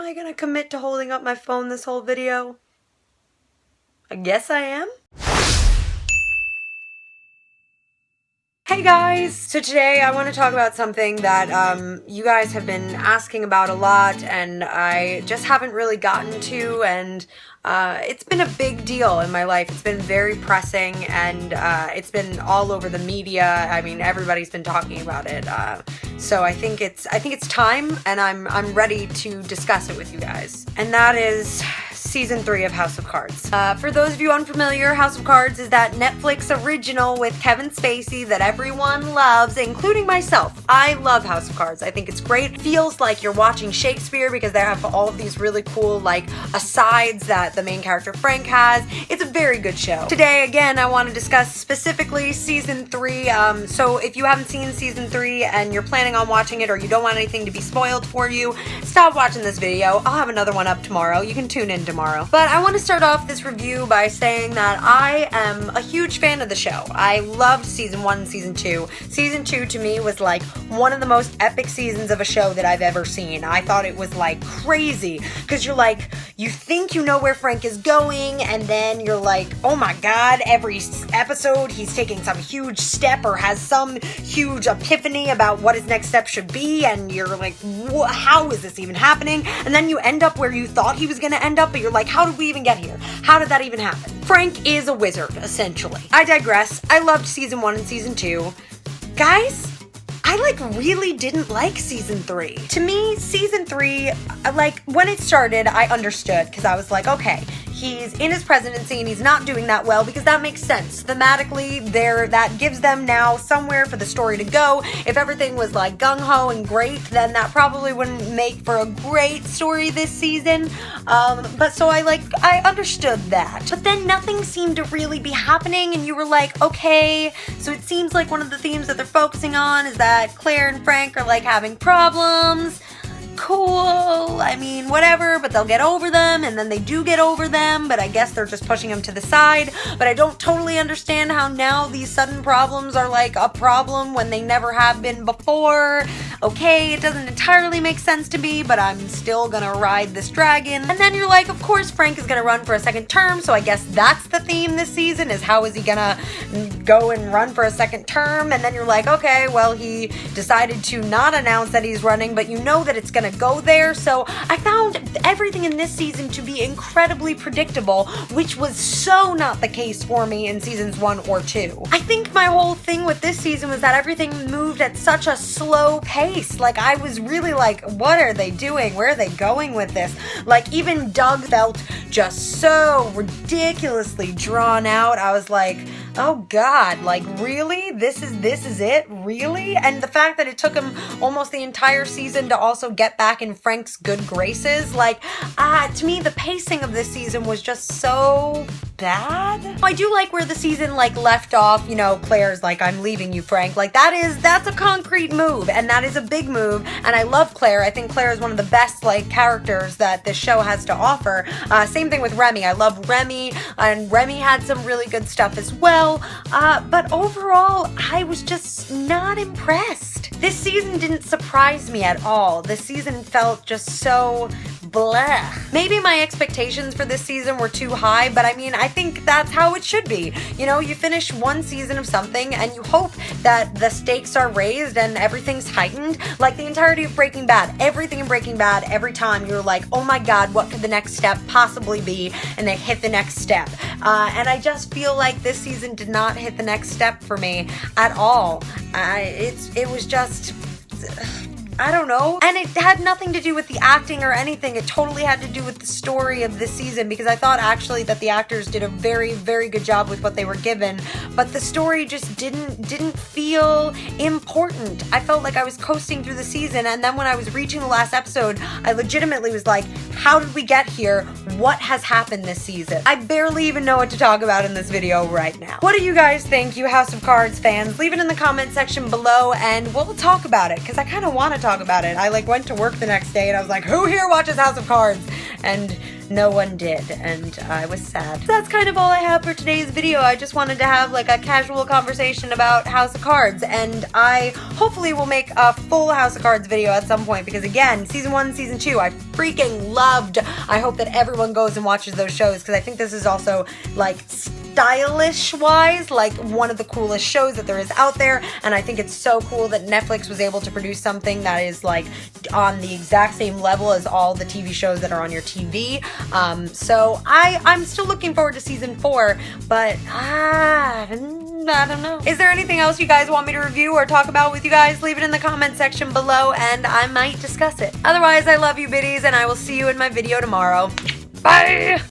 I gonna commit to holding up my phone this whole video? I guess I am. Hey guys! So today I want to talk about something that you guys have been asking about a lot and I just haven't really gotten to, and it's been a big deal in my life. It's been very pressing and it's been all over the media. I mean, everybody's been talking about it. So I think it's time, and I'm ready to discuss it with you guys. And that is Season 3 of House of Cards. For those of you unfamiliar, House of Cards is that Netflix original with Kevin Spacey that everyone loves, including myself. I love House of Cards. I think it's great. Feels like you're watching Shakespeare because they have all of these really cool, like, asides that the main character Frank has. It's a very good show. Today, again, I want to discuss specifically Season 3. So if you haven't seen Season 3 and you're planning on watching it, or you don't want anything to be spoiled for you, stop watching this video. I'll have another one up tomorrow. You can tune in tomorrow. But I want to start off this review by saying that I am a huge fan of the show. I loved Season 1 and Season 2. Season 2 to me was like one of the most epic seasons of a show that I've ever seen. I thought it was like crazy because you're like, you think you know where Frank is going, and then you're like, oh my god, every episode he's taking some huge step or has some huge epiphany about what his next step should be, and you're like, how is this even happening? And then you end up where you thought he was going to end up, but you're like, how did we even get here? How did that even happen? Frank is a wizard, essentially. I digress. I loved Season 1 and Season 2. Guys, I really didn't like Season 3. To me, Season 3, like, when it started, I understood, because I was like, okay, he's in his presidency and he's not doing that well, because that makes sense. Thematically, that gives them now somewhere for the story to go. If everything was like gung-ho and great, then that probably wouldn't make for a great story this season. But so I understood that. But then nothing seemed to really be happening, and you were like, okay, so it seems like one of the themes that they're focusing on is that Claire and Frank are like having problems. Cool, I mean, whatever, but they'll get over them, and then they do get over them, but I guess they're just pushing them to the side. But I don't totally understand how now these sudden problems are like a problem when they never have been before. Okay, it doesn't entirely make sense to me, but I'm still gonna ride this dragon. And then you're like, of course Frank is gonna run for a second term, so I guess that's the theme this season, is how is he gonna go and run for a second term? And then you're like, okay, well, he decided to not announce that he's running, but you know that it's gonna go there. So I found everything in this season to be incredibly predictable, which was so not the case for me in Seasons 1 or 2. I think my whole thing with this season was that everything moved at such a slow pace. Like, I was really like, what are they doing? Where are they going with this? Like, even Doug felt just so ridiculously drawn out. I was like, oh god, like, really? This is it? Really? And the fact that it took him almost the entire season to also get back in Frank's good graces, like, to me, the pacing of this season was just so bad. I do like where the season, like, left off, you know, Claire's like, I'm leaving you, Frank. Like, that's a concrete move, and that is a big move, and I love Claire. I think Claire is one of the best, like, characters that this show has to offer. Same thing with Remy. I love Remy, and Remy had some really good stuff as well, but overall, I was just not impressed. This season didn't surprise me at all. This season felt just so blah. Maybe my expectations for this season were too high, but I mean, I think that's how it should be. You know, you finish one season of something and you hope that the stakes are raised and everything's heightened. Like the entirety of Breaking Bad, everything in Breaking Bad, every time you're like, oh my god, what could the next step possibly be? And they hit the next step. And I just feel like this season did not hit the next step for me at all. It was just, I don't know. And it had nothing to do with the acting or anything. It totally had to do with the story of this season, because I thought actually that the actors did a very, very good job with what they were given, but the story just didn't feel important. I felt like I was coasting through the season, and then when I was reaching the last episode, I legitimately was like, how did we get here? What has happened this season? I barely even know what to talk about in this video right now. What do you guys think, you House of Cards fans? Leave it in the comment section below and we'll talk about it, because I kind of want to talk about it. I went to work the next day and I was like, who here watches House of Cards? And no one did, and I was sad. So that's kind of all I have for today's video. I just wanted to have like a casual conversation about House of Cards, and I hopefully will make a full House of Cards video at some point, because again, season 1, season 2, I freaking loved. I hope that everyone goes and watches those shows, because I think this is also like stylish wise like one of the coolest shows that there is out there, and I think it's so cool that Netflix was able to produce something that is like on the exact same level as all the TV shows that are on your TV. So I'm still looking forward to season 4, but I don't know. Is there anything else you guys want me to review or talk about with you guys? Leave it in the comment section below and I might discuss it. Otherwise, I love you biddies, and I will see you in my video tomorrow. Bye!